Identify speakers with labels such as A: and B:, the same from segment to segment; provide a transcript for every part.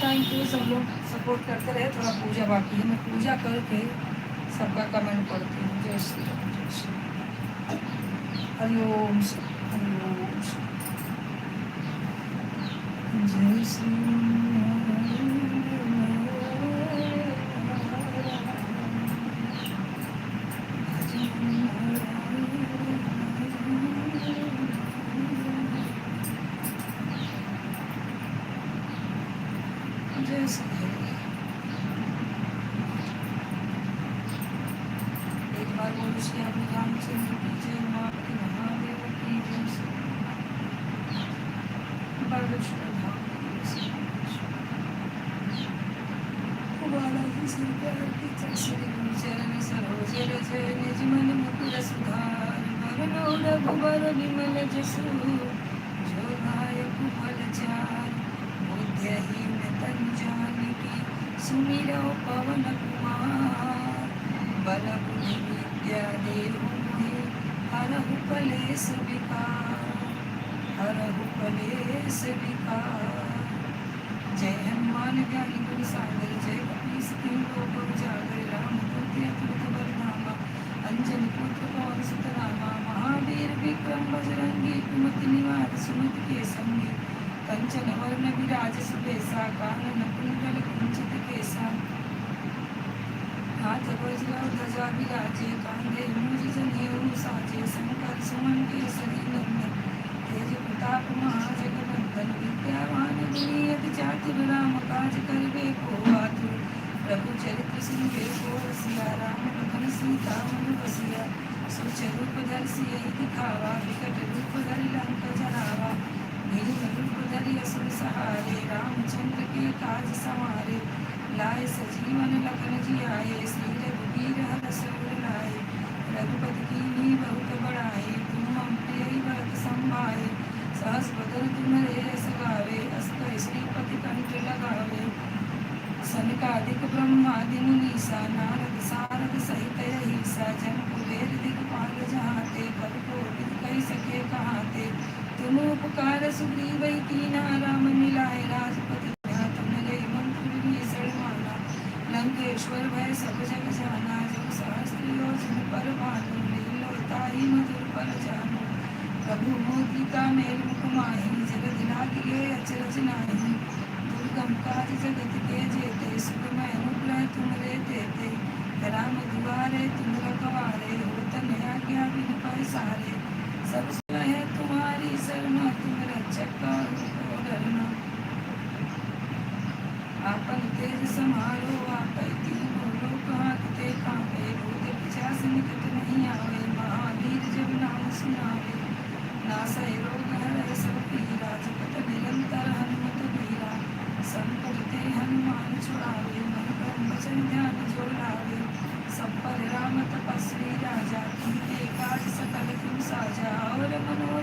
A: Thank you सब लोग support करते रहे। थोड़ा पूजा बाकी है, मैं पूजा करके सबका कमेंट पढ़ती हूँ। जय श्री राम, जय श्री हरिओम, हरिओम, जय श्री रघुबर विमल जसु जो नायक फल चार बुद्धिहीन तनु जानकी सुमिरो पवन कुमार बल बुद्धि विद्या देहु मोहि हरहु कलेश विकार हरहु कलेश विकार। जय हनुमान ज्ञानी गुण सागर जय कपीस तिहुँ लोक उजागर रामदूत अतुलित बल धामा अंजनी पुत्र पवन सुत नामा महावीर विक्रम बजरंगी कुमति निवार सुमति के संगी कंचन वर्ण विराज सुबेसा कानन कुंडल कुंचित केसा हाथ वज्र ध्वजा विराजे कांधे मूज जनेऊ साजे शंकर सुमन केसरी नंदन तेज प्रताप महाजगवंदन विद्यावान गुणी अति चातुर राम काज करिबे को आतुर प्रभु चरित्र सुनिबे को रसिया राम लखन सीता मन बसिया सुच रूप धर सियहि दिखावा विकट रूप धरि लंका जरावा भीम रूप धरि असुर सहारे रामचंद्र के काज संवारे लाए सजीवन लखन जियाए श्री रघुबीर हरष उर लाए रघुपति कीन्ही बहुत बड़ाई तुम मम प्रिय भरत संभाए सहस बदन तुम्हारे यश गावे अस्त श्रीपति कंठ लगावे सनकादिक ब्रह्मादि मुनीसा नारद सारद सहित अहिसा जन कुबेर दिक्पाल जहाते पर कोविद कहि सके कहाते तुम उपकार सुग्रीव कीन्हा राम मिलाए राजपति तुम गए मंत्र विभीषण माना लंकेश्वर भय सब जग जाना जब सहस्त्र योजन पर भानु लीलोताहि मधुर पर जानु प्रभु मोदिका मेल मुख माहि जगत लागिए अचरज नाही दुर्गम काज जगत के जेते सुखमय अनुग्रह तुमरे देते राम दुआरे तुम रखवारे होत न आज्ञा बिन पैसारे सब सुलह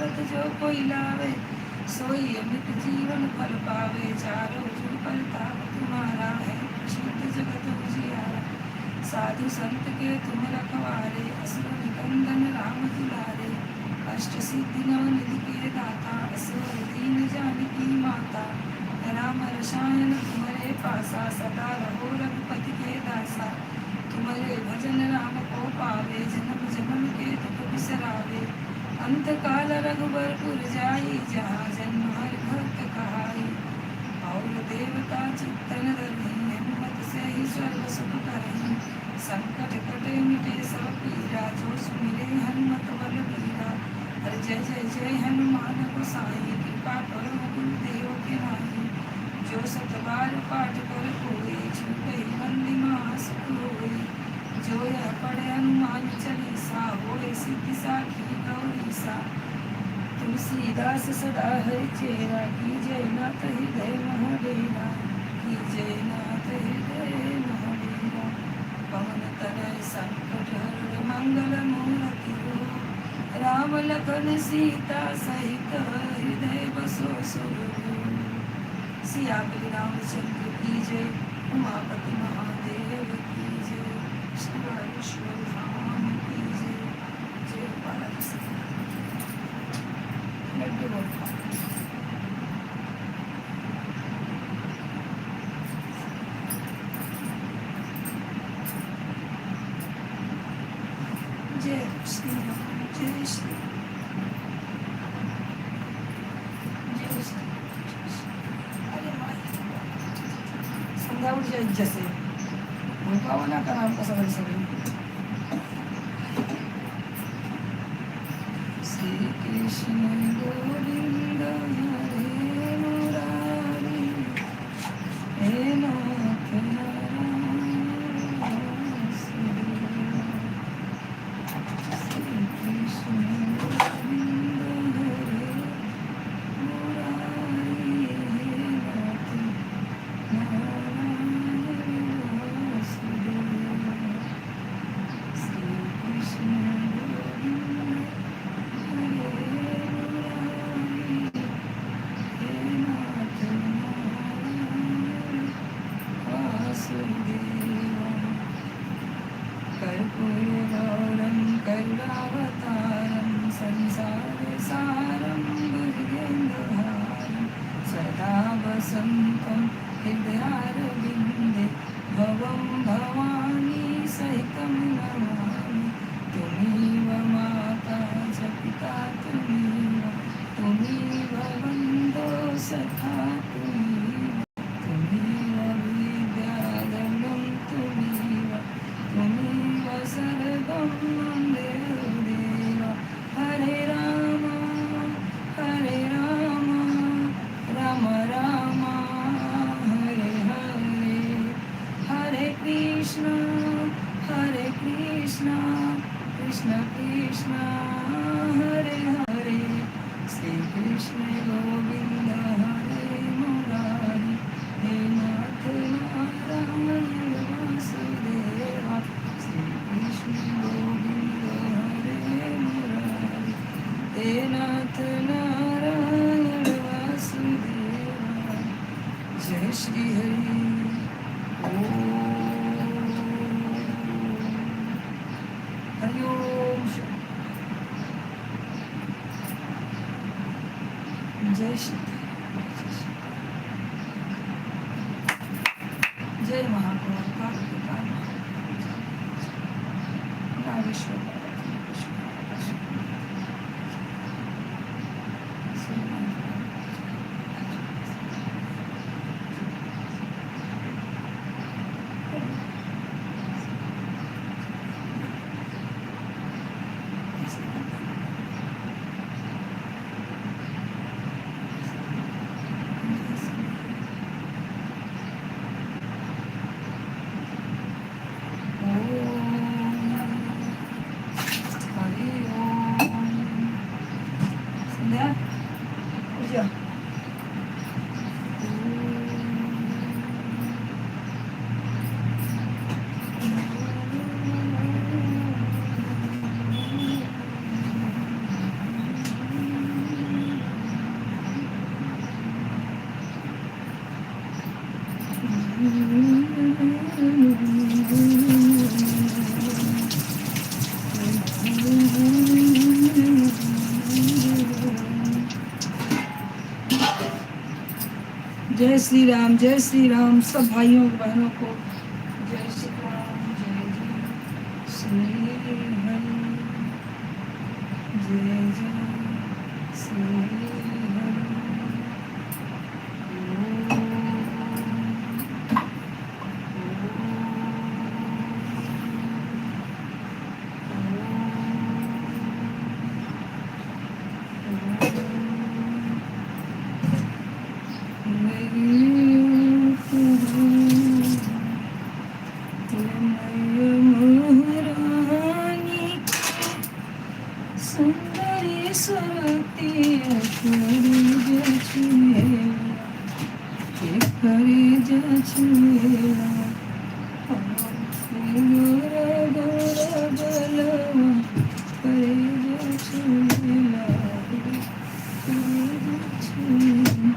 A: मनोरथ जो कोई लावे सोई अमित जीवन फल पावे। चारों जुग परताप तुम्हारा है शुद्ध जगत उजियारा। साधु संत के तुम रखवारे असुर निकंदन राम दुलारे। अष्ट सिद्धि नवनिधि के दाता असुर दीन जानकी माता। राम रसायन तुम्हारे पासा सदा रहो रघुपति के दासा। तुम्हारे भजन राम को पावे जन्म जन्म के दुख बिसरावे। अंत काल रघुबरपुर जाई जहाँ जन्म हर भक्त कहाई। और देवता चित्तन धरहि हिम्मत से ही सर्व सुख करहि। संकट कटे मिटे सब पीरा जो सुमिरे हनुमत बल बीरा। हर जय जय जय हनुमान गोसाई कृपा करो गुरुदेव के नाई। जो सत बार पाठ कर कोई छूटे बंदी महासुख होई। जो यह पढ़े हनुमान चालीसा होए सिद्धि साखी गौरीसा। तुलसीदास सदा हरि चेरा की जय नाथ हृदय महाडेरा। की जय नाथ हृदय महाडेरा। पवन तनय संकट हरण मंगल मूर्ति हो। राम लखन सीता सहित हृदय बसो सुर। सिया बलि रामचंद्र की जय। उमापति महादेव की जय। श्री रामेश्वर धाम की जय। जय बालाजी सीता। लड्डू गोपाल। जय श्री राम जय श्री जय श्री। संध्या उठ जाए जैसे भावना का नाम का सभी सभी। श्री कृष्ण गोविंद हरे मुरारी। हे नाथ नारायण श्री कृष्ण गोविंद हरे मुरारी। हे नाथ नारायण श्री कृष्ण गोविंद हरे मुरारी। हे नाथ नारायण वासुदेव। कर्पूरगौरं करुणावतारं संसार सारं भुजगेन्द्रहारं। सदा वसन्तं हृदयारविन्दे भवं भवानी सहितं नमामि। तुमीव माता च पिता तुमीव। तुमीव बन्धो सखा तुमीव। तुमीव विद्याधनं तुमीव। तुमीव सर्वं मम देव। हरे राम राम राम हरे हरे। हरे कृष्ण कृष्ण कृष्ण हरे हरे। श्री कृष्ण गोविंद हरे मुरारी। हे नाथ नारायण वासुदेवा। श्री कृष्ण गोविंद हरे मुरारी। हे नाथ नारायण वासुदेवा। जय श्री हरि। हरि ओम। जय श्री जय महाप्रभु नागेश्वर। जय श्री राम सब भाइयों बहनों को जय श्री राम जय जय श्री हरि जय जय श्री हरि सुंदरी सुरती करे जछुएला गोरा गोरा गलवा करे जछुएला करे जछुएला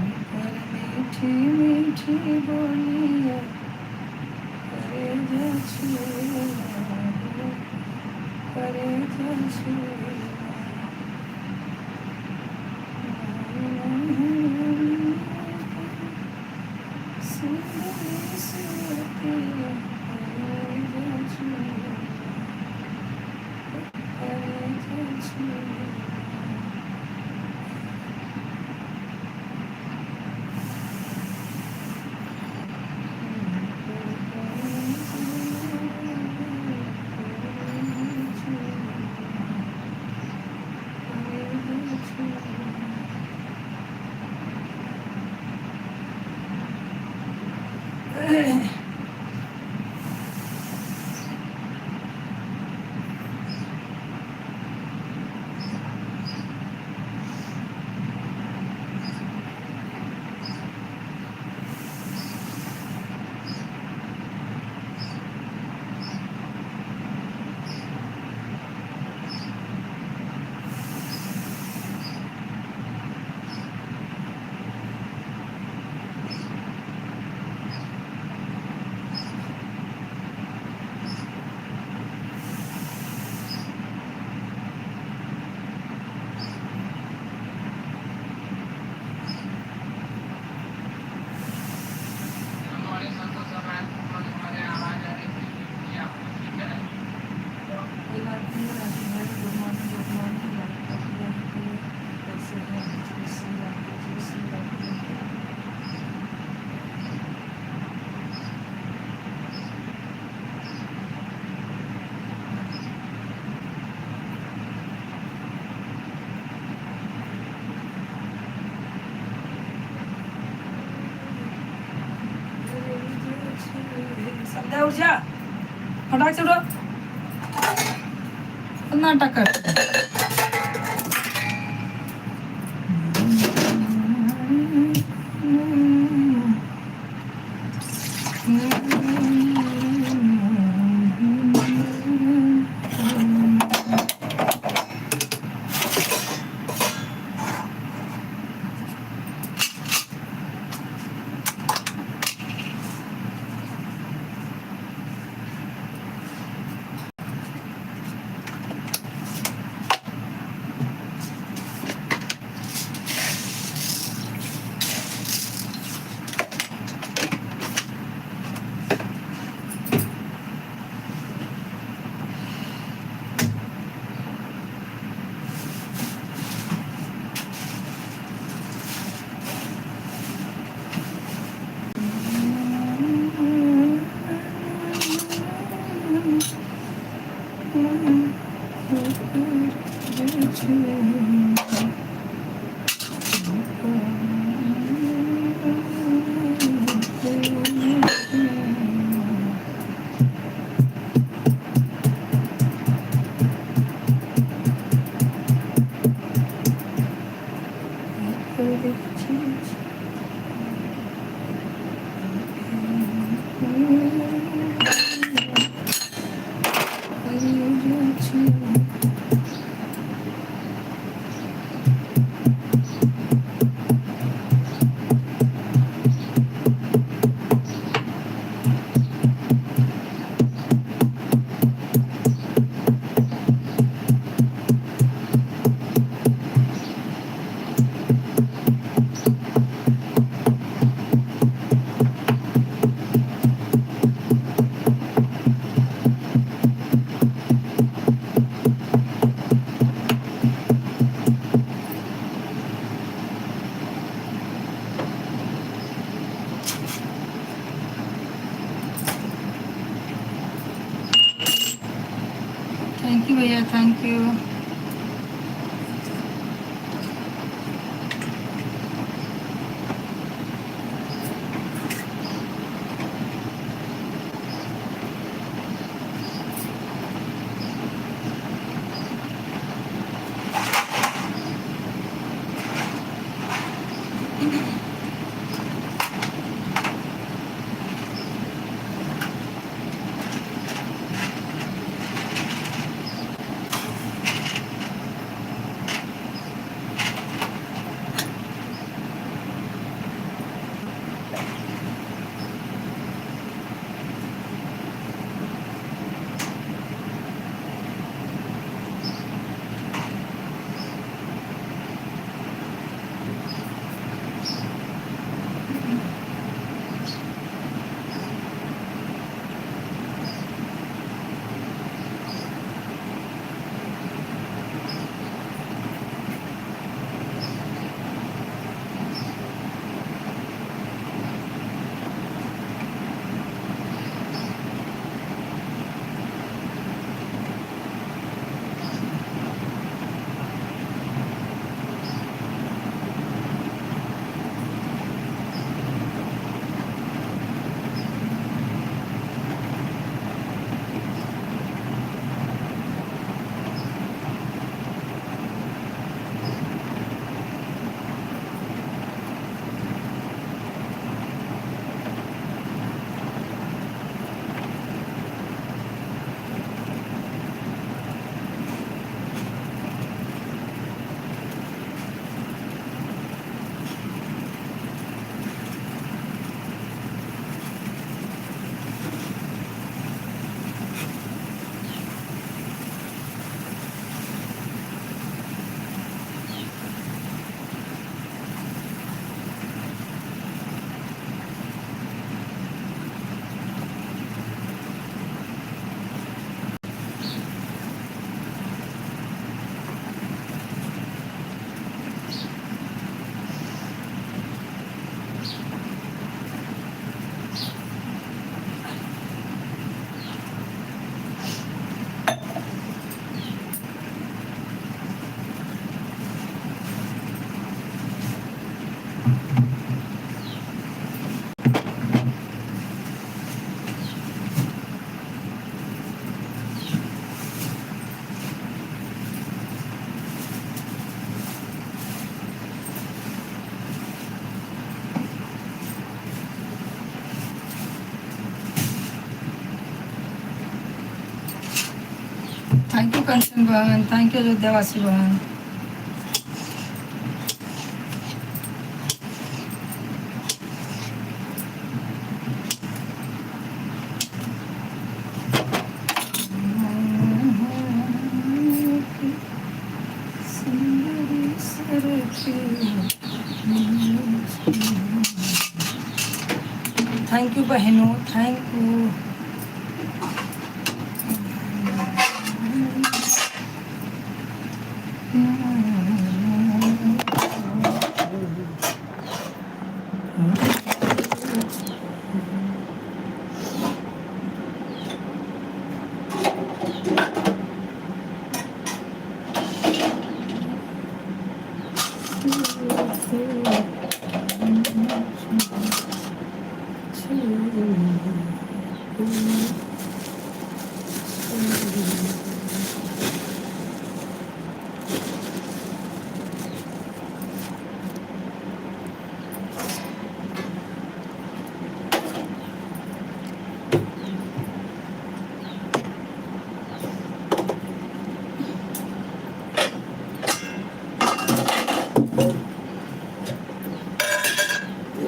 A: मीठी मीठी बोलिया करे जछुएला करे जछुएला सुंदरी सुरती करे जछुएला करे जछुएला उठ जा, फटाक से उठो, नाटक कर। थैंक यू भैया, थैंक यू। थैंक यू कंचन बहन, थैंक यू अयोध्यावासी बहन। थैंक यू बहनों, थैंक यू।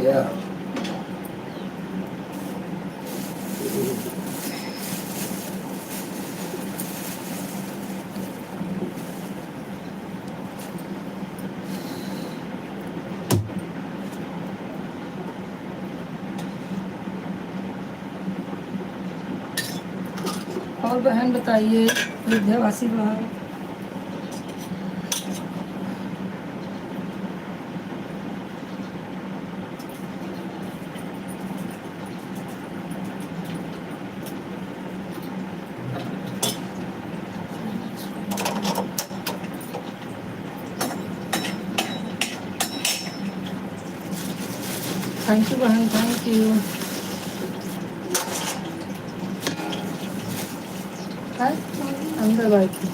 A: Yeah. और बहन बताइए, अयोध्यावासी बहन। थैंक यू बहन, थैंक यू। अंदर बैठी।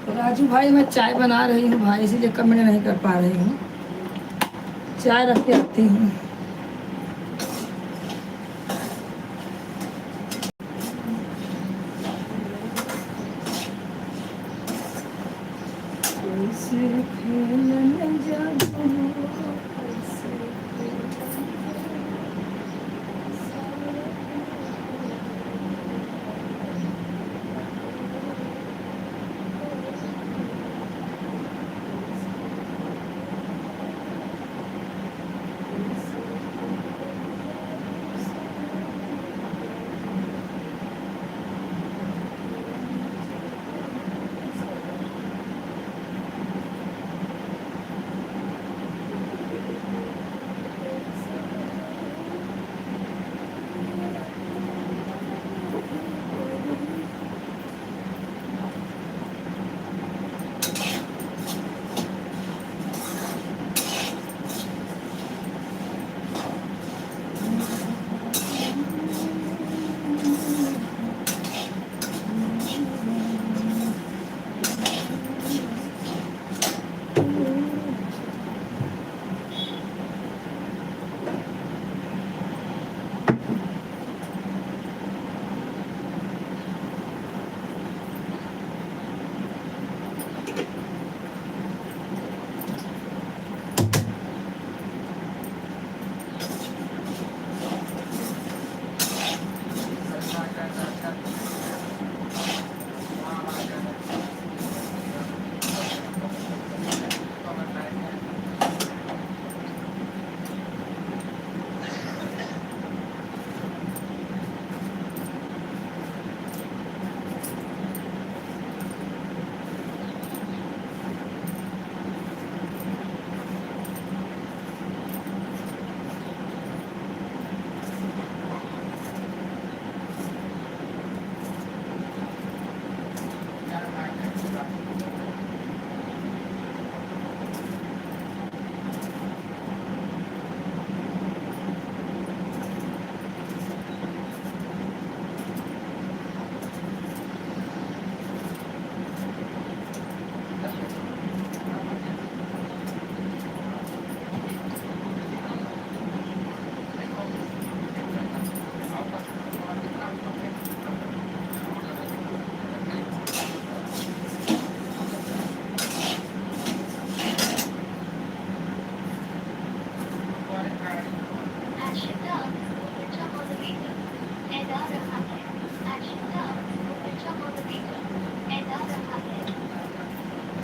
A: राजू भाई, मैं चाय बना रही हूँ भाई, इसीलिए कमेंट नहीं कर पा रही हूँ। चाय रख के आती हूँ।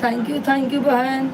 A: थैंक यू बहन.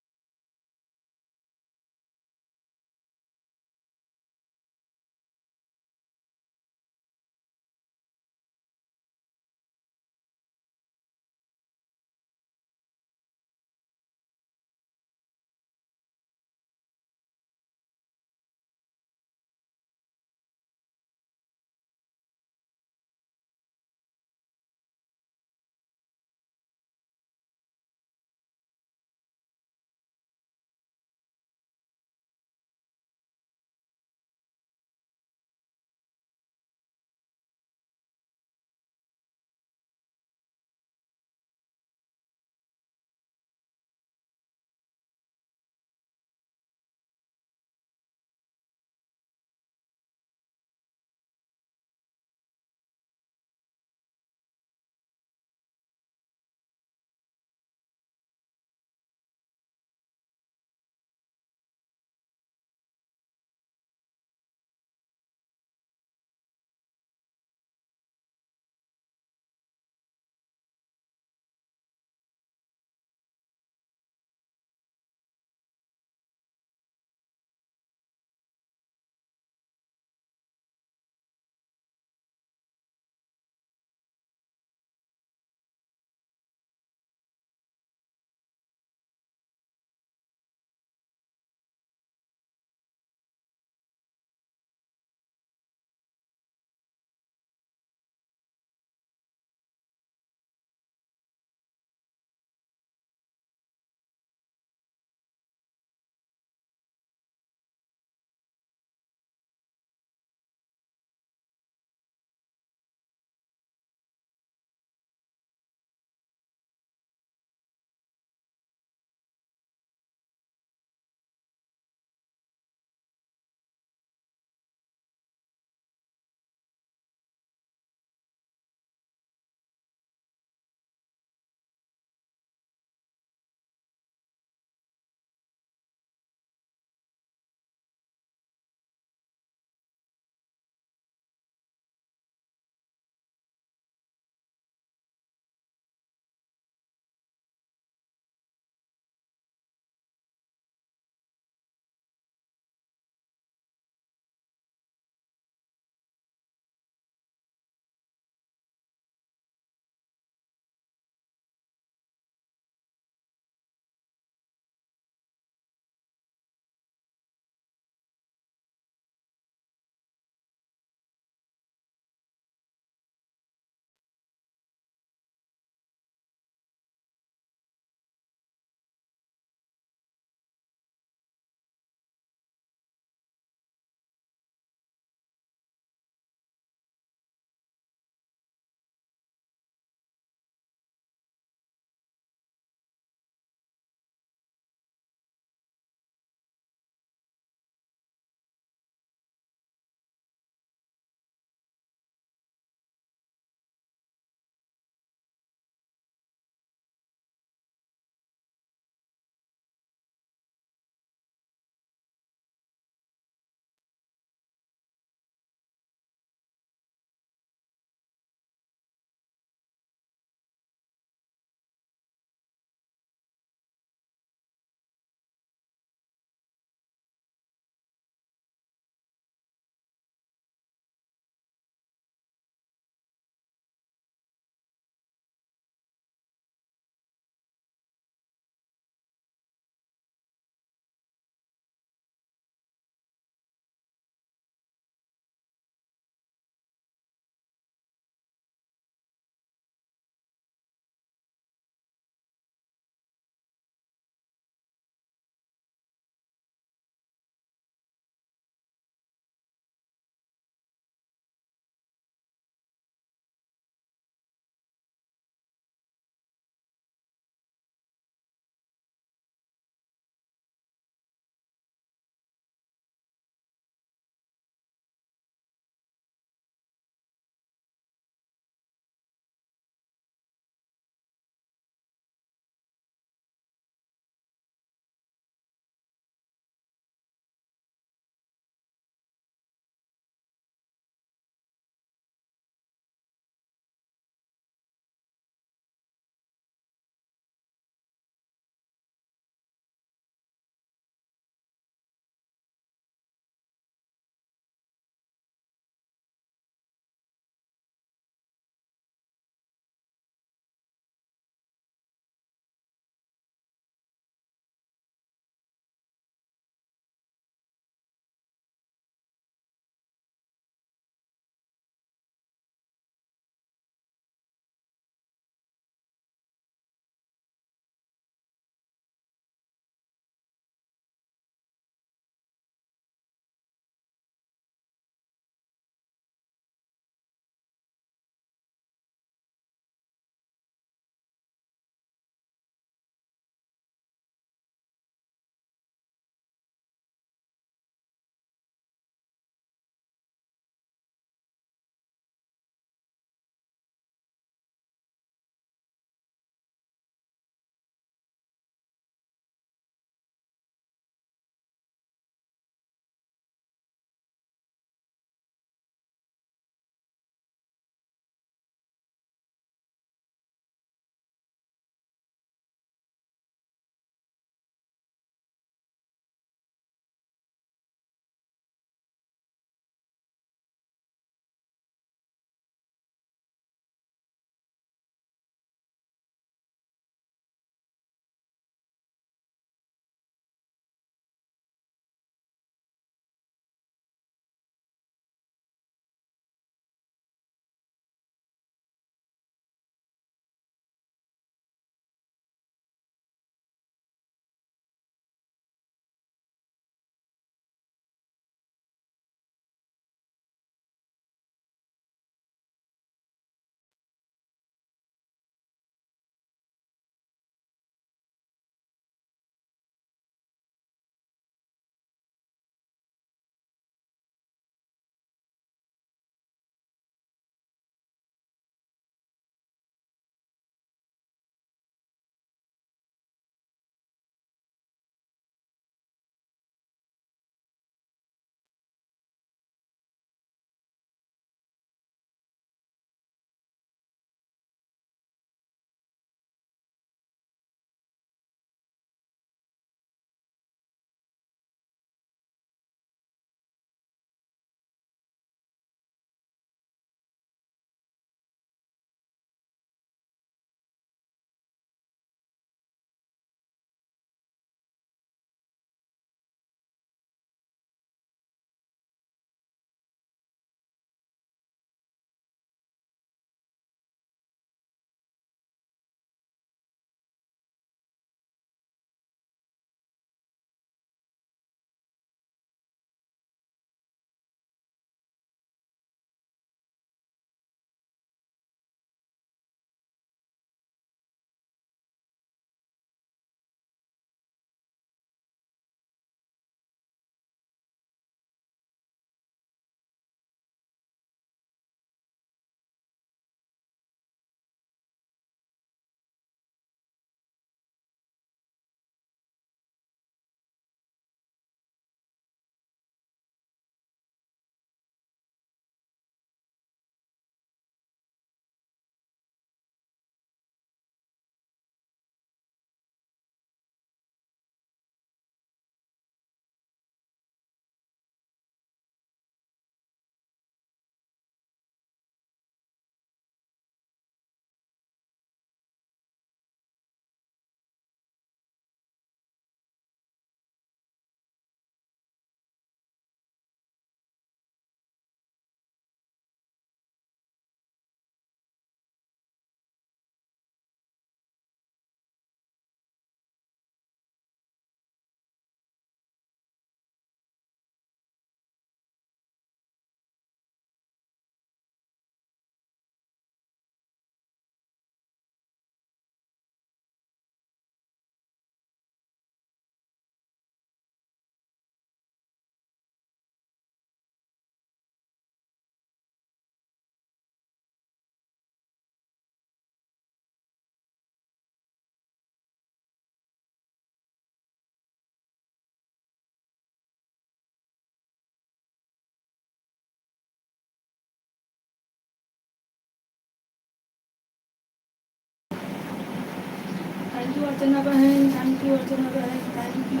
A: अर्चना बहन, थैंक यू अर्चना बहन, थैंक यू।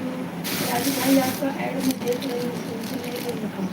A: राजू भाई आपका ऐड में देख रही हूँ, तुमसे नहीं देख रहा।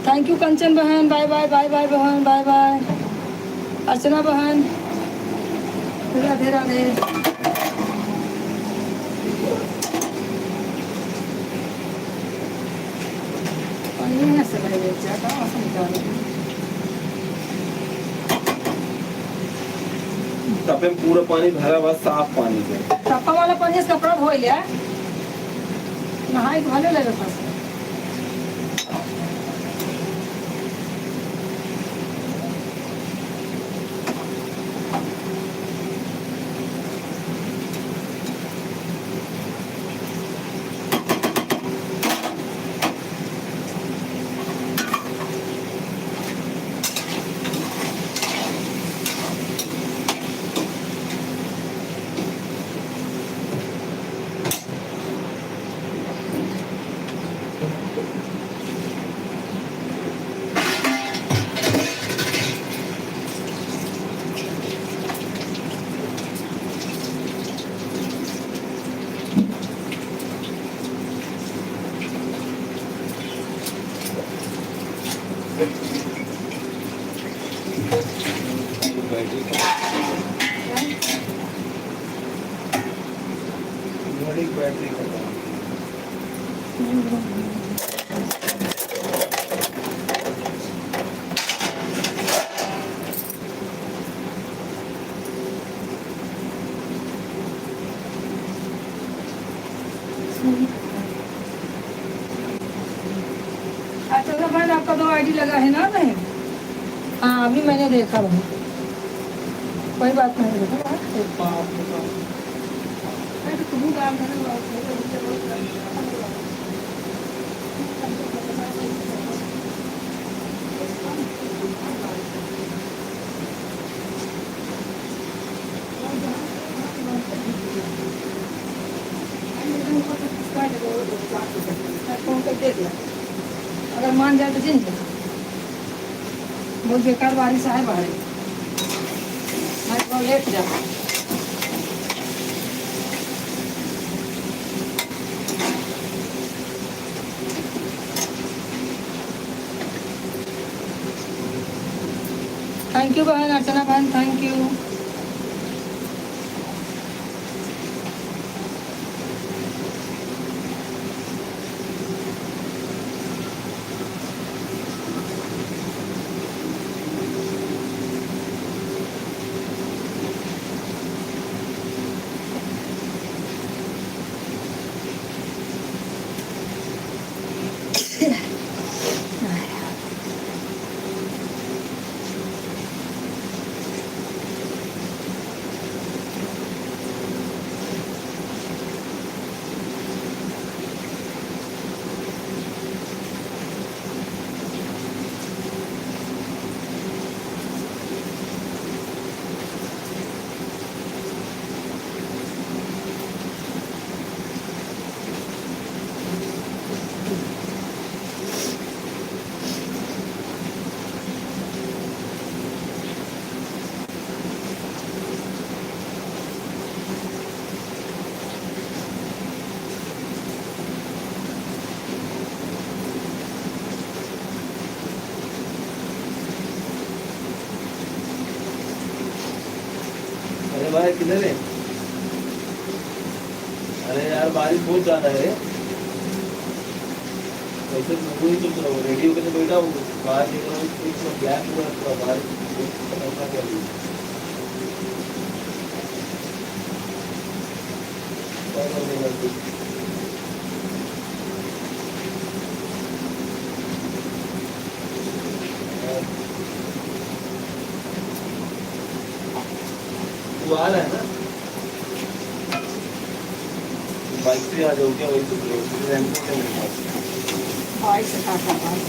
A: थैंक यू कंचन बहन, बाय बाय बाय बाय बहन, बाय बाय अर्चना बहन, राधे राधे।
B: टपे में पूरा पानी भरा हुआ, साफ पानी से
A: टप्पा वाला पानी से कपड़ा धो लिया, नहाए के भले लगे था।
B: बैटरी खत्म।
A: अच्छा तो मैंने आपका 2 आईडी लगा है ना बहन? हाँ अभी मैंने देखा बहन, कोई बात नहीं देखा अगर मान जाए तो चिन्ह जाए। बहुत बेकार बारिश है बाहर, मैं तो लेट जा। थैंक यू बहन, अर्चना बहन थैंक यू।
B: भाई किधर है? अरे यार बारिश बहुत ज्यादा है। वैसे तो रेडियो के बैठा हूँ, बाहर निकल रहा हूँ, ब्लैक हुआ थोड़ा बारिश खतरनाक कर दी। तू आ रहा है ना? बाइक से आ जाओ क्या? वही तो
A: बाइक से काटा
B: पानी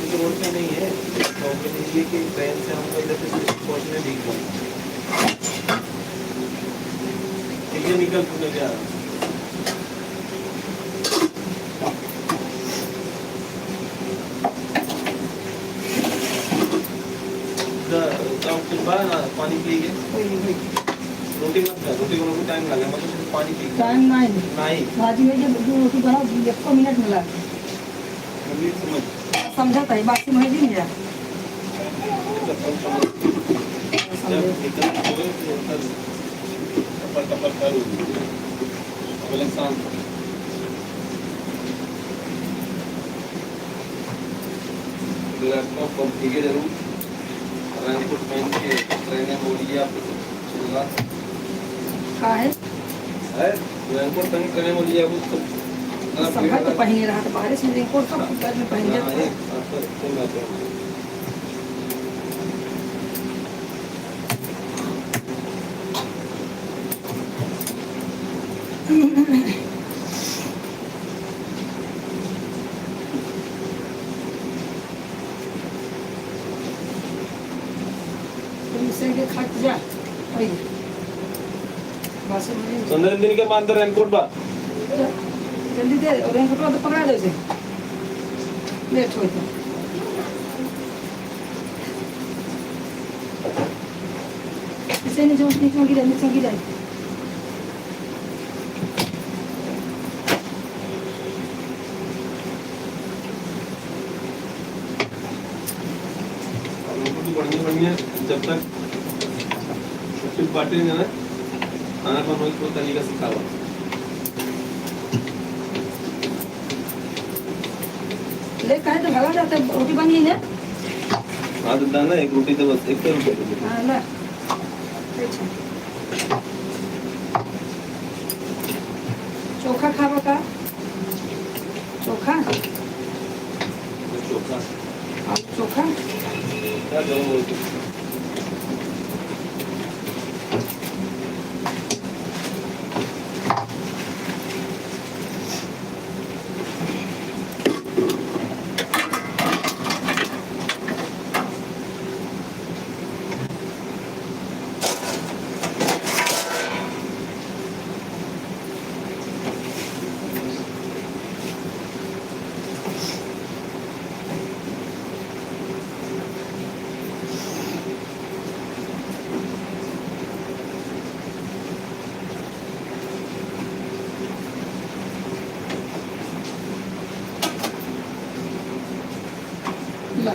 B: के रोड पे नहीं है, प्रॉब्लम ये कि ट्रेन से हमको इधर से पहुंचने नहीं पड़ा। ठीक है निकल तू जा। पानी पिएंगे, रोटी मत खा, रोटी को टाइम लगे, मतलब पानी पी।
A: टाइम नहीं भाजी में जब रोटी बनाओ 1 मिनट में लगे। समझा था बाकी में भी नहीं जा।
B: लैपटॉप ठीक है जरूर रेनकोट पहन के ट्रेन में बोलिए आपको चलना
A: का है
B: रेनकोट पहन के ट्रेन में बोलिए आपको
A: समय तो पहन रहा था बारिश में रेनकोट सब पैर में पहन
B: हाँ,
A: लेते
B: ये आपका सही बात है।
A: तुम इसे के खट जा वही बस मुझे
B: संदर्भ दिन के मान रेनकोट बा
A: जल्दी दे और रेनकोट तो पकड़ा दे उसे लेट हो तो इसे नीचे गिरा
B: बढ़िया जब तक छुट्टी पार्टी है ना खाना बनाने को तरीका सिखावा
A: ले कहे तो भगा जाता है रोटी बनी है
B: हाँ तो दाना एक रोटी तो बस एक रुपये
A: हाँ ना अच्छा चोखा खावा का चोखा
B: चोखा
A: चोखा
B: क्या जाऊँ बोलते
A: ला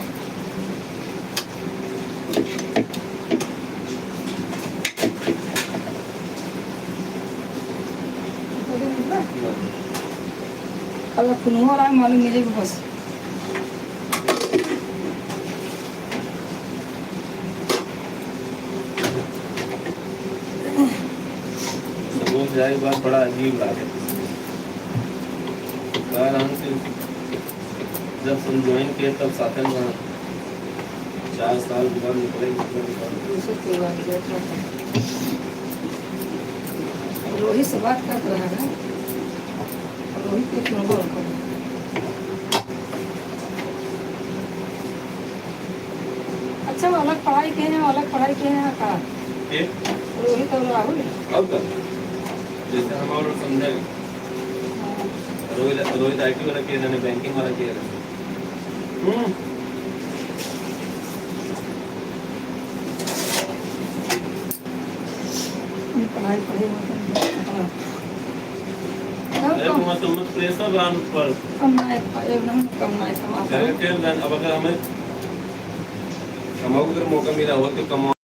A: अगर खुनवा रहा है मालूम मिलेगा बस
B: समोस जाए बात बड़ा अजीब बात है यार हम जब हम ज्वाइन किए तब साथ में 4 साल के बाद निकले
A: रोहित से बात कर रहा है रोहित के क्यों बोल कर अच्छा वो अलग पढ़ाई किए हैं अलग पढ़ाई किए हैं का रोहित और राहुल
B: अब तक जैसे हम और समझे रोहित आईटी वाला किया मैंने बैंकिंग वाला किया
A: पढ़ाई पढ़े
B: तुम प्रेशर रान पर
A: कम ना कम
B: अब अगर हमें कमाओ अगर मौका मिला हो तो कमाओ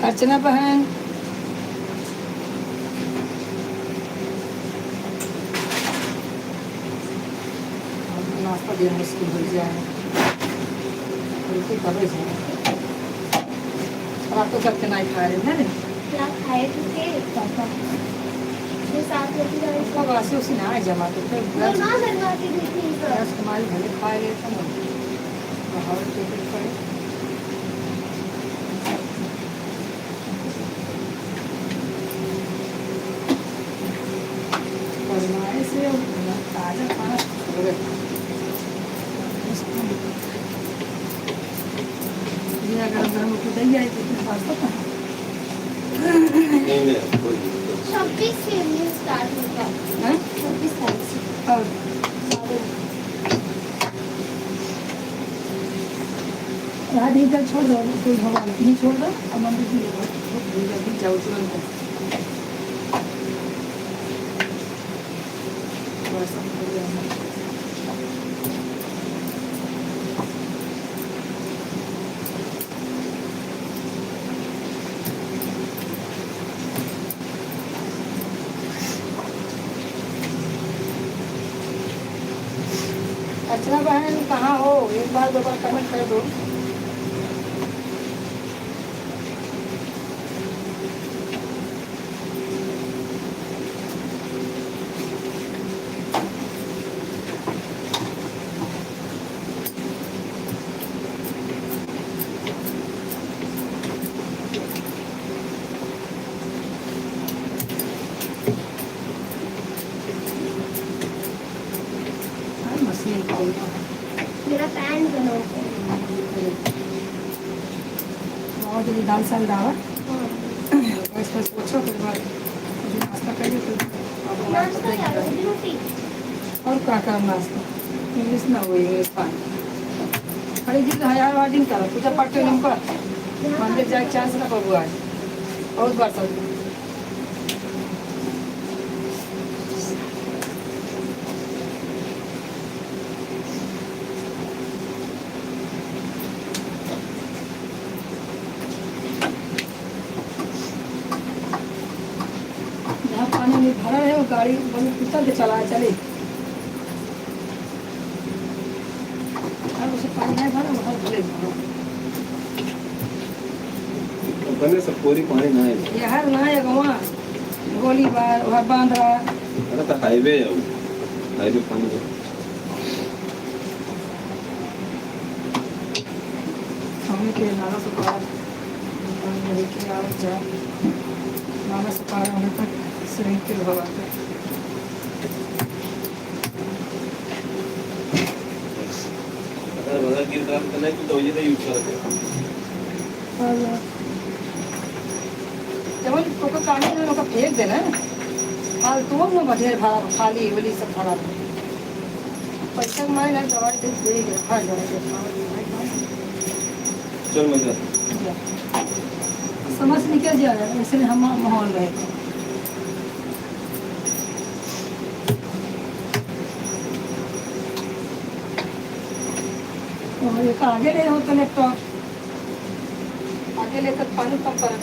A: अर्चना बहन नाश्ता देना मुश्किल हो जाए रोटी कब जाए रात तो करके नहीं खा रहे हैं
C: क्या खाए थे पापा ये साथ रोटी का
A: उसका वासी उसी ना जमा तो फिर
C: वो ना बनवा के दी थी
A: गैस हमारे भले खा गए थे ना बाहर टिकट पड़े बनवाए से ताज़ा खाना ये अगर गरम को दही आई तो इतने पास होता है
B: नहीं मैं कोई
C: 26 से ये स्टार्ट होगा
A: हैं
C: 26 तारीख से
A: और रात इधर छोड़ दो कोई भगवान नहीं छोड़ दो अब मंदिर की जल्दी जाओ तुरंत बस हम हो गया अर्चना बहन कहाँ हो एक बार दो बार कमेंट कर दो मशीन खोलना है
C: मेरा पैन बनाओ
A: और जो दाल साल डाला
C: हाँ
A: बस बस पूछो फिर बाद मुझे नाश्ता करिए फिर अब
C: नाश्ता या रोटी
A: और क्या करना नाश्ता इंग्लिश ना हो इंग्लिश पानी खड़ी जी हजार बार दिन करो पूजा पाठ के निम कर मंदिर जाए चांस ना बाबू आज बहुत बार सब जहाँ पानी नहीं भरा है वो गाड़ी बंद उतर के चला चले और उसे पानी नहीं भरा वहाँ भले भरो
B: बने सब पूरी पानी ना है
A: ये हर ना है वहाँ गोलीबार वहाँ बांध रहा
B: अरे तो हाईवे है वो हाईवे पानी है
A: हमें के नाला सुपार मेरे के आओ जा नाला सुपार होने तक सिरिंज के हवा पे
B: अगर बाजार गिर रहा तो नहीं तो ये तो यूज करते हैं
A: जब वो काटे में लोग फेंक देना फालतू में बढेर भाड़ा खाली वाली सब भाड़ा पैसा मारे ना दवाई दे देंगे खा जाएंगे
B: चल मजा
A: समझ निकल जाएगा इसलिए हम माहौल रहेगा और एक आगे ले हो तो लैपटॉप आगे लेकर पानी कम कर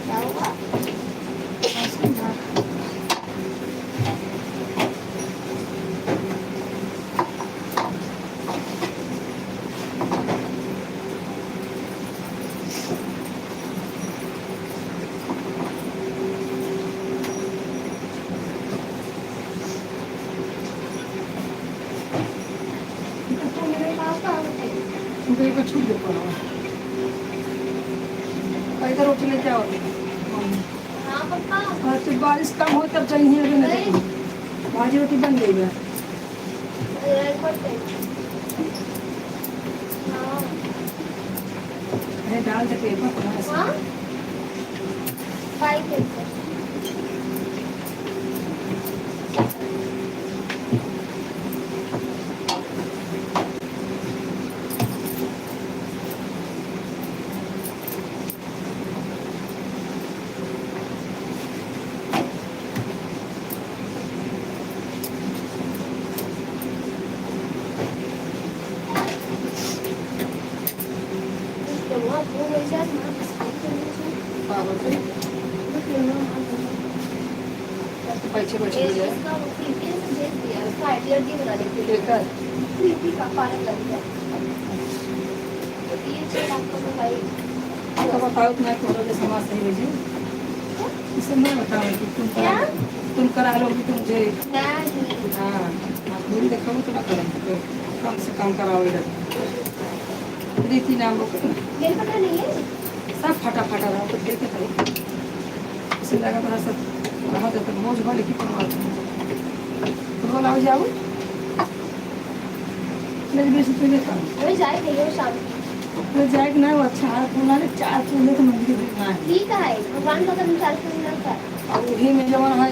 C: क्या हुआ तो मेरे पापा होते
A: उनको एक बार छूट दे पड़ा इधर उठ ले क्या होते
C: हाँ पापा
A: और जब बारिश कम हो तब चाहिए अभी नहीं भाजी रोटी बन गई है
C: एयरपोर्ट पे हाँ
A: अरे डाल दे पेपर थोड़ा सा
C: हाँ 5 paper Semua aku belajar mas.
A: पागल से पैसे बचे हुए हैं
C: इसका वो प्रीति से भेज दिया, उसका आइडिया दी बनाने के लिए
A: लेकर
C: प्रीति का पालन लग गया। तो ये चीज आपको तो भाई
A: तो बताओ तुम्हारे कोरोना के समाज सही भेजे इसे मैं बताऊँ कि
C: क्या?
A: तुम करा लोगी तो मुझे
C: नहीं
A: हाँ आप दूरी देखो तो ना करेंगे तो कम से कम कराओ इधर प्रीति नाम वो
C: मेरे पता नहीं है।
A: सब फटा फटा रहा तो देखे भाई इसे लगा थोड़ा सा रहा तो मौज वाले की तो बोला जाओ मेरे बेस पे लेकर
C: वो जाए नहीं वो शाम को।
A: तो जाएगा ना वो अच्छा है बोला ने 4 चूल्हे तो मंदिर में ना है
C: ठीक है भगवान का तो विचार करना था।
A: और वही में जब है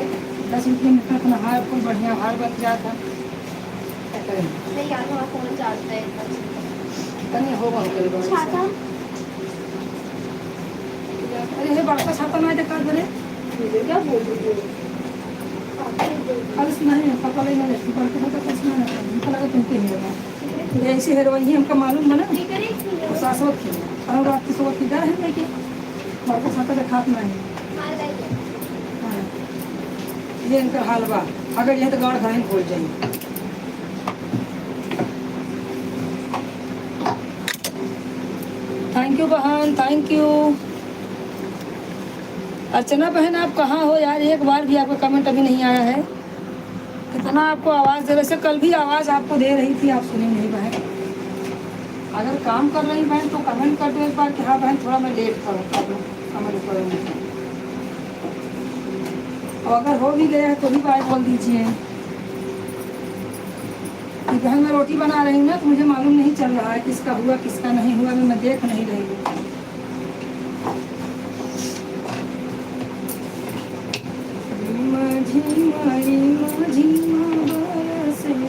A: 10 रुपये में अपना हार कोई बढ़िया हार बन जाता क्या करें
C: नहीं यार वहाँ कौन जाता है इतना
A: तनी हो बहुत करे
C: छाता
A: अरे हे बड़का छाता नहीं देखा बने
C: क्या बोल रही हो?
A: कल नहीं पापा ले नहीं बड़का छाता कल नहीं हमको लगा तुमके ही होगा ये ऐसी हेरोइन हमका मालूम है ना
C: ठीक है
A: वो सासवत की और रात की सुबह की डर है कि बड़का छाता का खात नहीं
C: मार गई
A: हाँ। ये इनका हाल बा अगर ये तो गाड़ घर में खोल जाएंगे थैंक यू बहन थैंक यू अर्चना बहन आप कहाँ हो यार एक बार भी आपका कमेंट अभी नहीं आया है कितना आपको आवाज़ दे वैसे कल भी आवाज़ आपको दे रही थी आप सुनी नहीं बहन अगर काम कर रही बहन तो कमेंट कर दो एक बार कि हाँ बहन थोड़ा मैं लेट करूँ कमेंट करूँगी और अगर हो भी गया है तो भी बाय बोल दीजिए कि बहन मैं रोटी बना रही हूँ ना तो मुझे मालूम नहीं चल रहा है किसका हुआ किसका नहीं हुआ मैं देख नहीं रही हूँ माझी माई माझी बरसे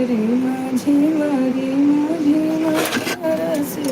A: रे माझी मारी माझी बरसे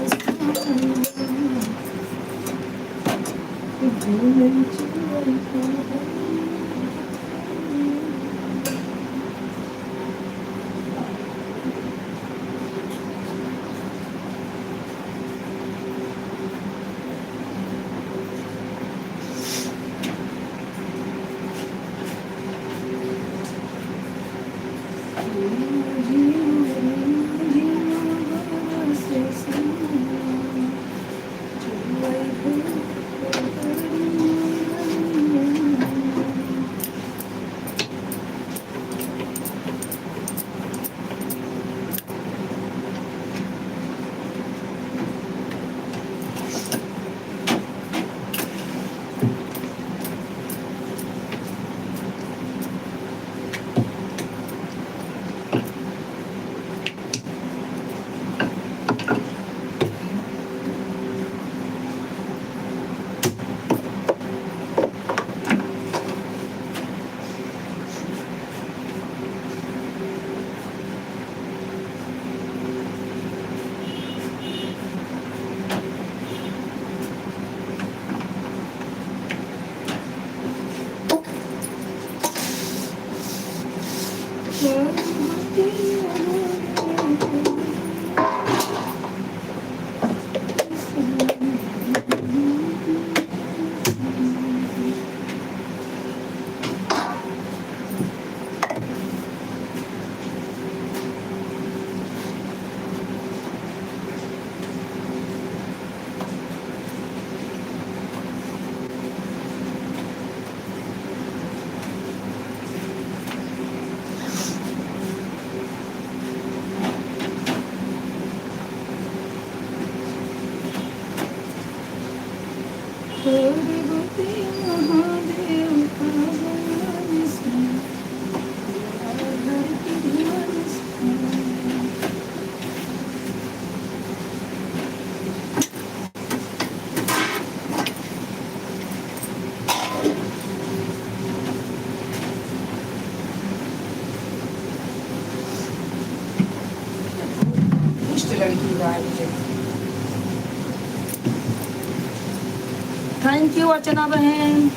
A: थैंक यू अर्चना बहन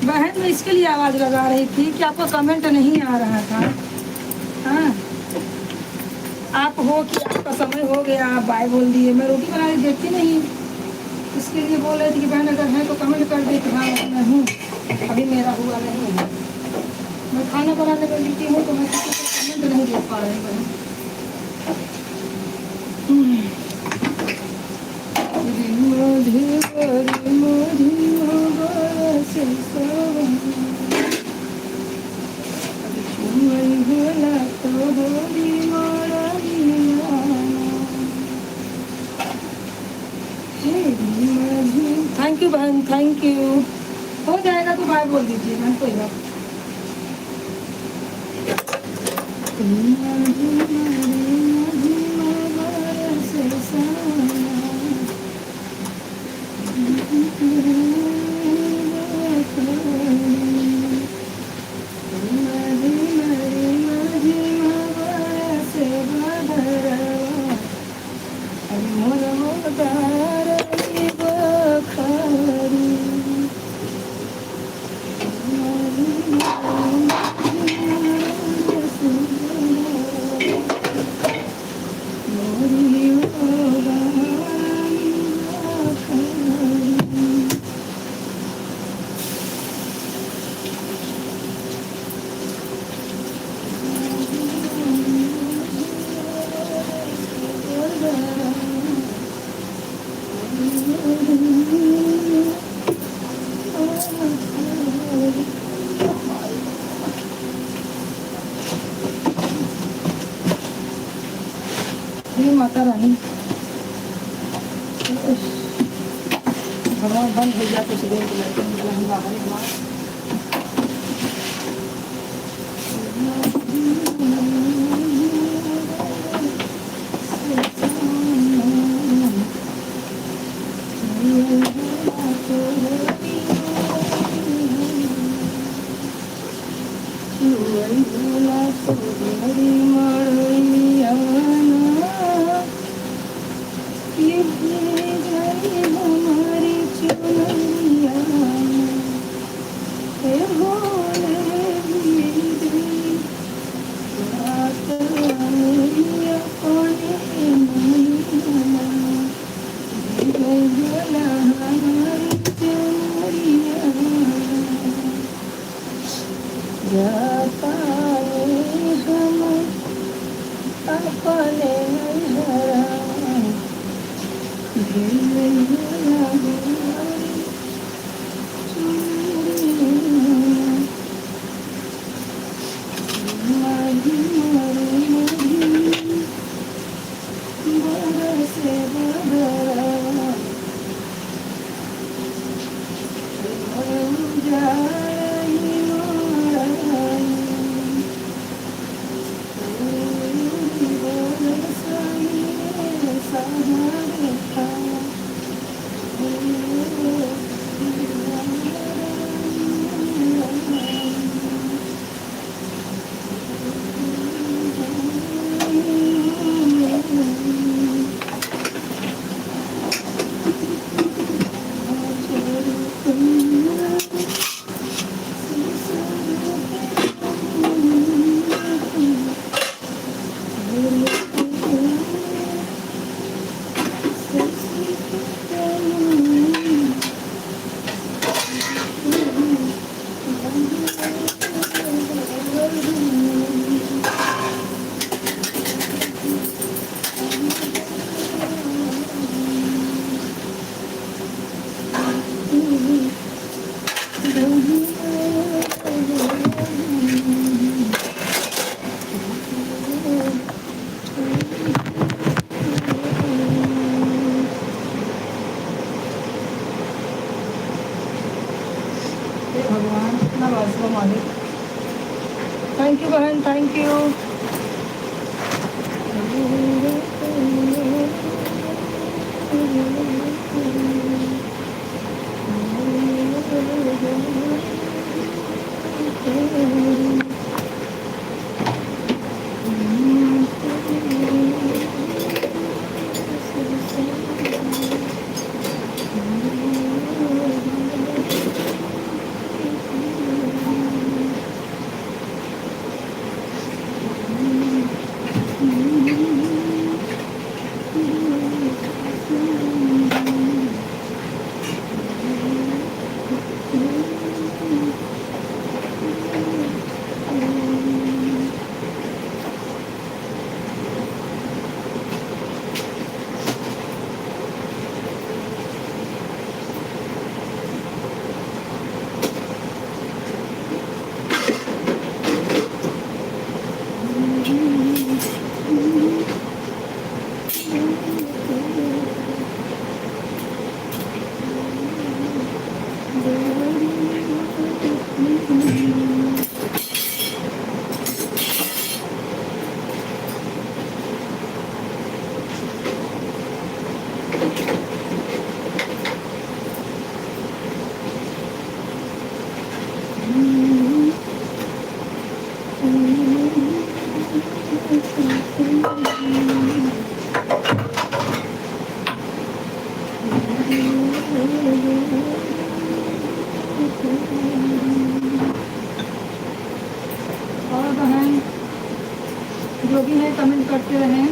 A: बहन मैं इसके लिए आवाज़ लगा रही थी कि आपका कमेंट नहीं आ रहा था। हाँ, आप हो कि आपका समय हो गया, आप बाय बोल दिए। मैं रोटी बना के देखती नहीं, इसके लिए बोल रही थी कि बहन अगर है तो कमेंट कर दे कि हाँ मैं हूँ, अभी मेरा हुआ नहीं है। मैं खाना बनाने में लिखी हूँ तो मैं किसी को कमेंट नहीं देख पा रही बहन। थैंक यू बहन, थैंक यू। हो जाएगा तो बाय बोल दीजिए बहन, कोई बात। माता रानी भगवान बंद हो गया कुछ देर के लिए, हम बाहर निकला। भगवान नवाज लो मालिक। थैंक यू बहन, थैंक यू। और बहन जो भी है कमेंट करते रहें।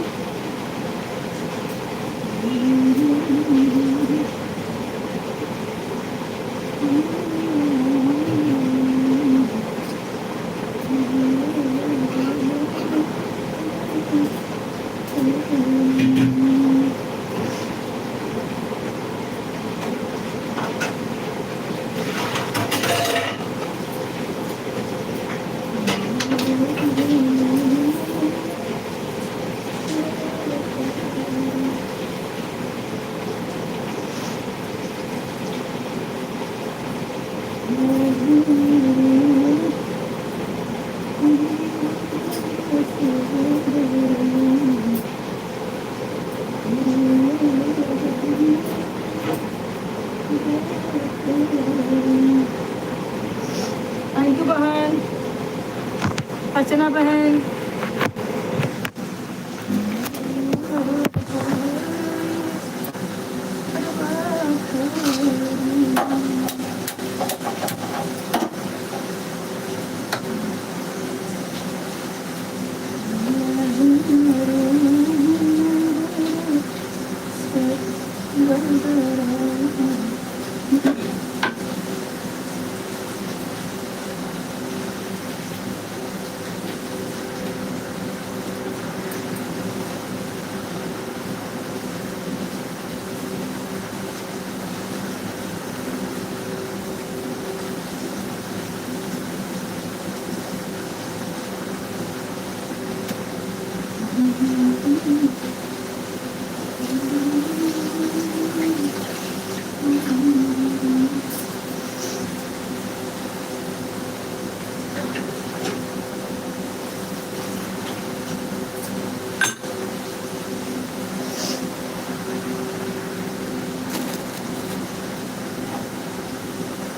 A: थैंक यू बहन, अर्चना बहन।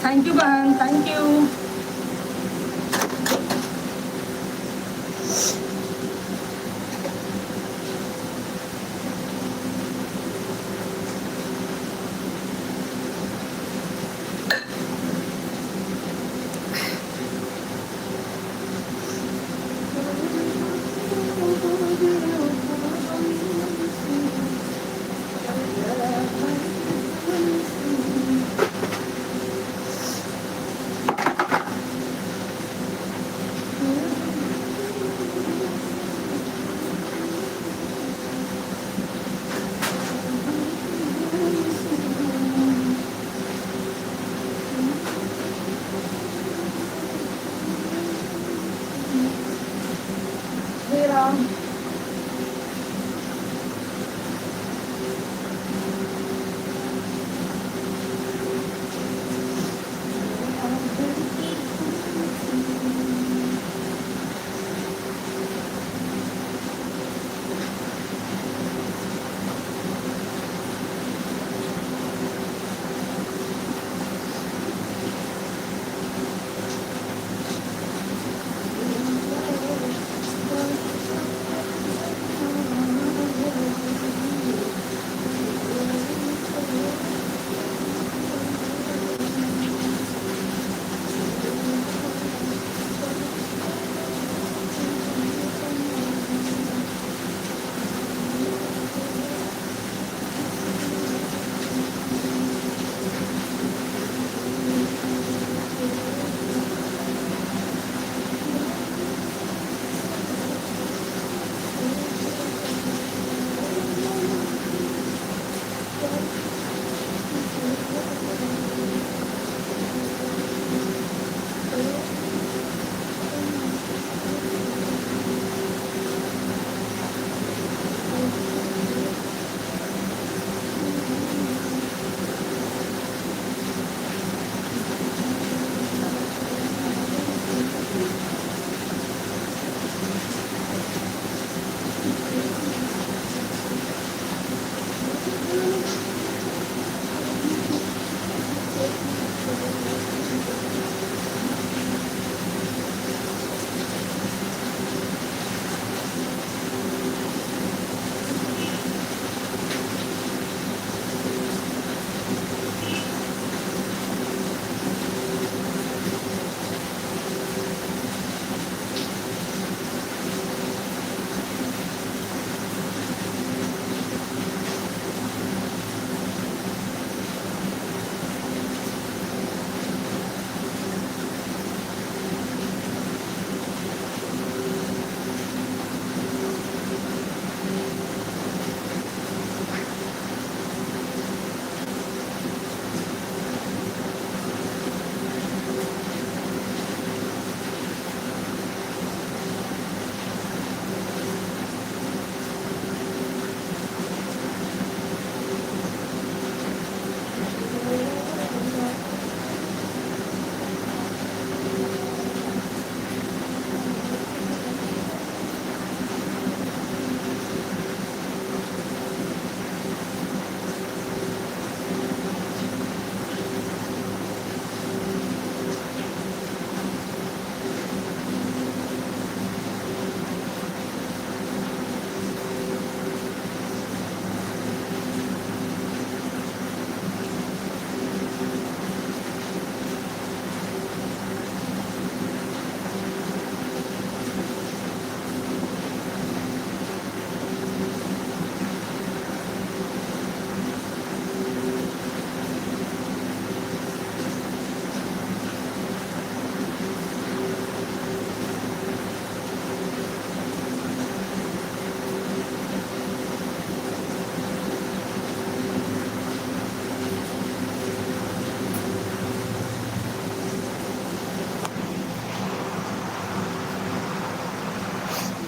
A: थैंक यू बहन, थैंक यू।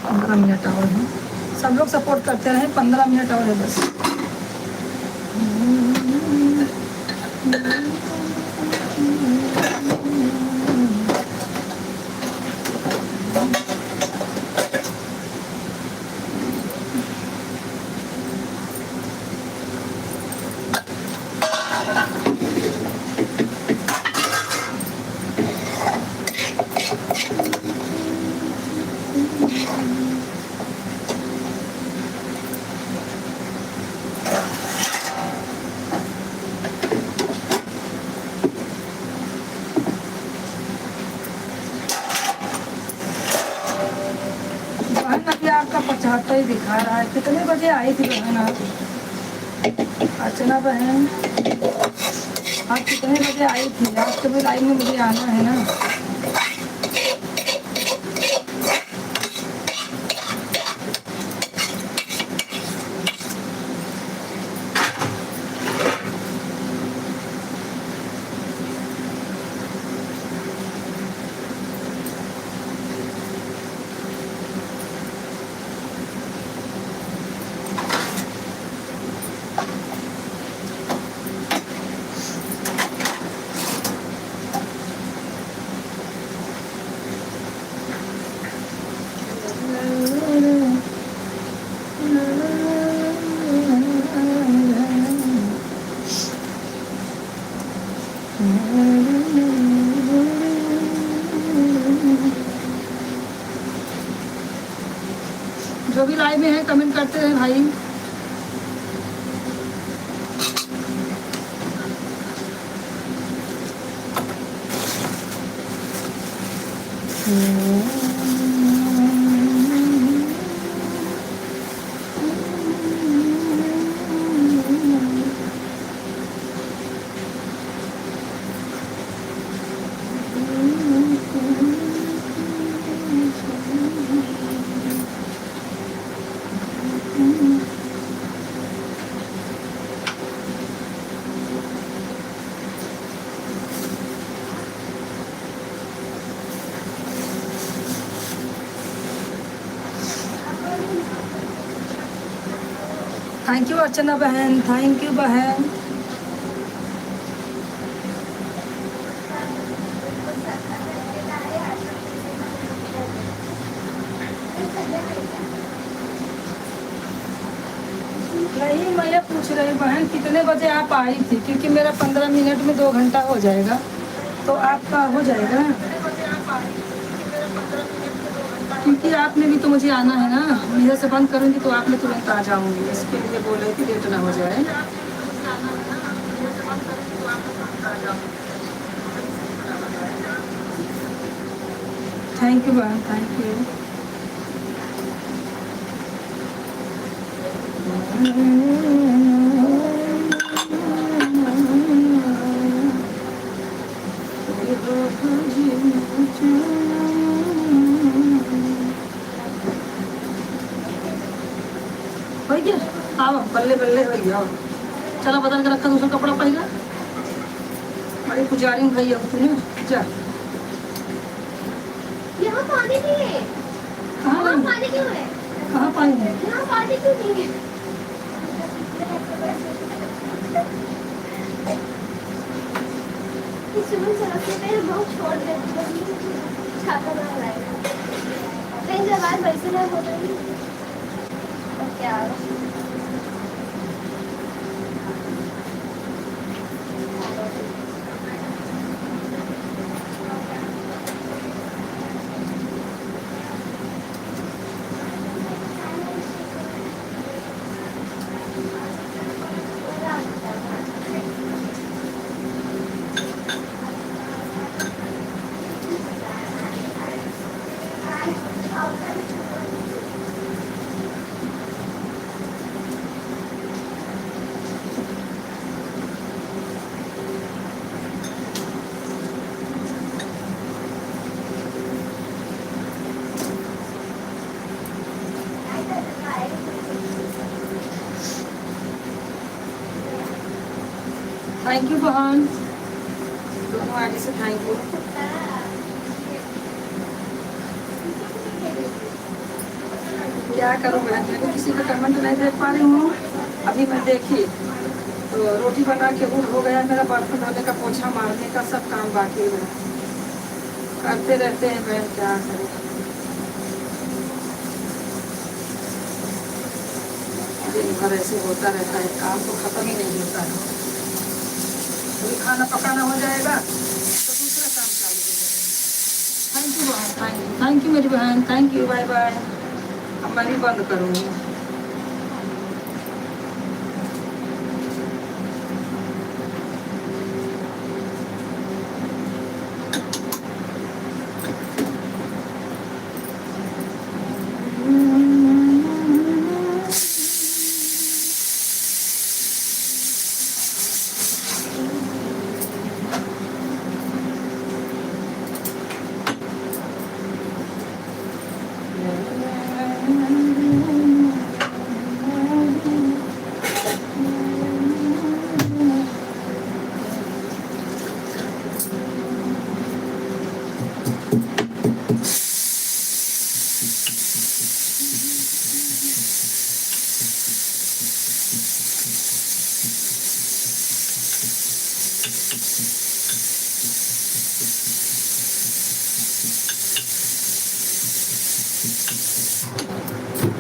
A: 15 मिनट और है, सब लोग सपोर्ट करते रहे, 15 मिनट और है बस। बहन अभी आपका 75 दिखा रहा है, कितने बजे आई थी बहन आप? अर्चना बहन आप कितने बजे आई थी? आज तो भी लाइन में मुझे आना है ना। जो भी लाइव में है कमेंट करते हैं भाई। थैंक यू अर्चना बहन, थैंक यू बहन। नहीं मैं ये पूछ रही बहन कितने बजे आप आई थी, क्योंकि मेरा 15 मिनट में 2 घंटा हो जाएगा, तो आपका हो जाएगा, क्योंकि आपने भी तो मुझे आना है ना। मेरे से बंद करूँगी तो आप में तुरंत आ जाऊँगी, इसके लिए बोल रही थी लेट ना हो जाए। थैंक यू बहन, थैंक यू। भैया आओ बल्ले बल्ले भैया, चलो बदल के रखा दूसरा कपड़ा पहला। अरे पुजारी हूँ भैया तूने, जा।
C: यहाँ पानी नहीं है।
A: कहाँ
C: वहाँ पानी क्यों है?
A: कहाँ पानी है?
C: यहाँ पानी क्यों नहीं है? इस सुबह सड़क पे बहुत छोड़ देते हैं, छाता ना लगाएगा। लेकिन जब आज वैसे ना हो रही तो क्या
A: थैंक यू बहन, दोनों आगे से थैंक यू। क्या करूँ बहन, मैं तो किसी का कमेंट नहीं देख पा रही हूँ। अभी मैं देखी तो रोटी बना के उठ हो गया मेरा, बर्तन धोने का, पोछा मारने का सब काम बाकी है। करते रहते हैं बहन, क्या करें। दिन भर ऐसे होता रहता है, काम तो खत्म ही नहीं होता है। कोई खाना पकाना हो जाएगा तो दूसरा काम चालू हो जाएगा। थैंक यू बहन, थैंक यू मेरी बहन, थैंक यू, बाय बाय। अब मैं भी बंद करूँगी।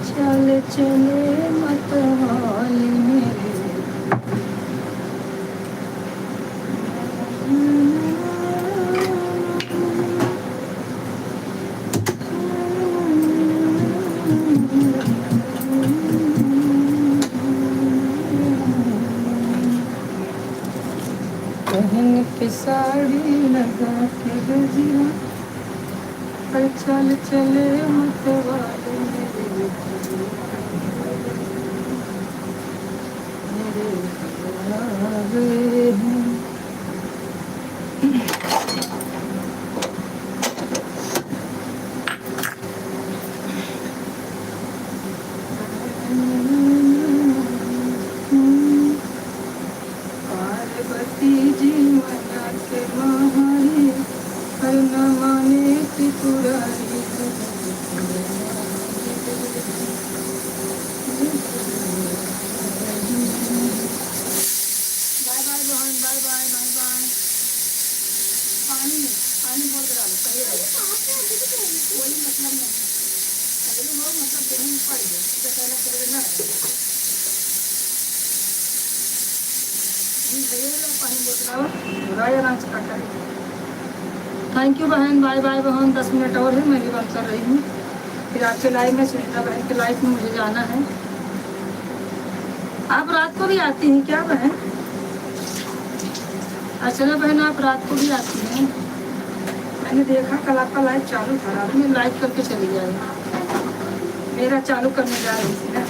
A: चले चले मतवाली मेरे, पहन के साड़ी लगा के गजिया, पर चल चले मतवाली मेरे, आ गए हैं। पार्वती जी मना के महारी, हर न माने त्रिपुरारी। बाय बाय बहन, बाय बाय, बाय बाय। पानी बोल के डालो, सही रहेगा। कोई मतलब नहीं है, अगर वो मतलब देने में पड़ गए तो पहले कर ना पानी बोल के डालो, राय आराम से काटा। थैंक यू बहन, बाय बाय बहन। 10 मिनट और है, मैं भी बंद कर रही हूँ। फिर आपके लाइव में, सुनीता बहन के लाइव में मुझे जाना है। आप रात को भी आती हैं क्या बहन? अच्छा बहन, आप रात को भी आती हैं? मैंने देखा कल आपका लाइव चालू था, रात में लाइव करके चली जाए। मेरा चालू करने जा रही थी ना।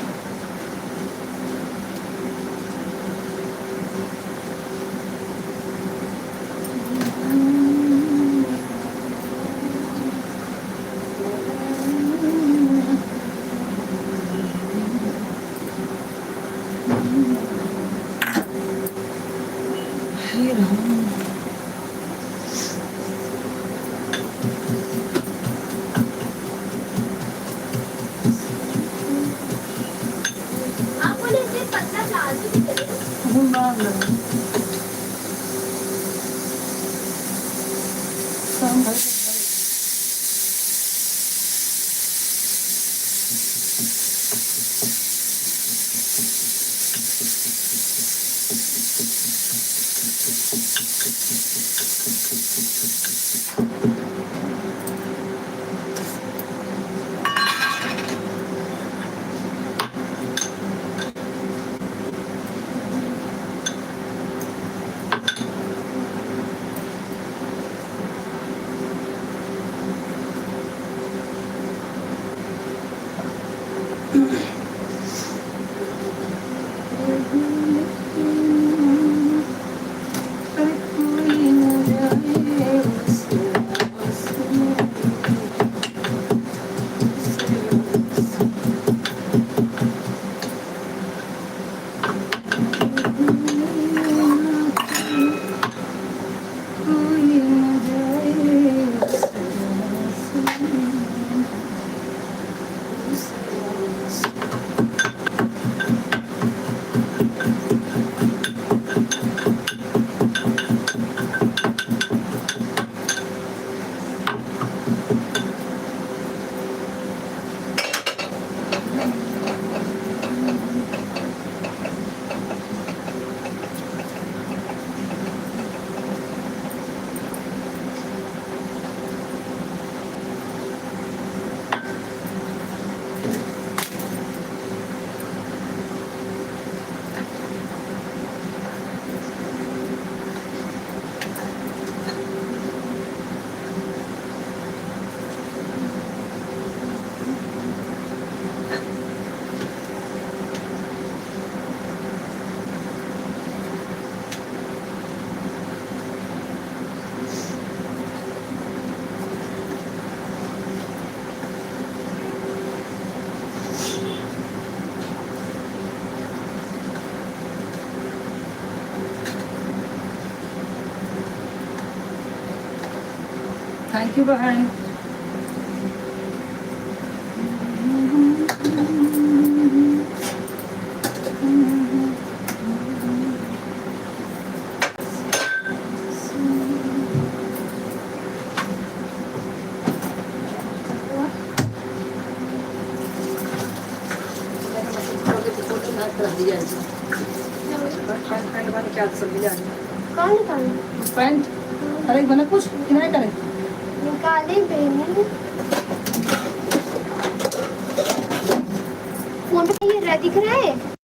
A: थैंक यू बहन।
C: कौन निकाले?
A: पैंट अरे बना कुछ किनारे करे
C: निकाले बेनी। फोन पे ये दिख रहा है।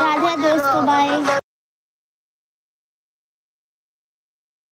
C: राधे दोस्तों, बाय।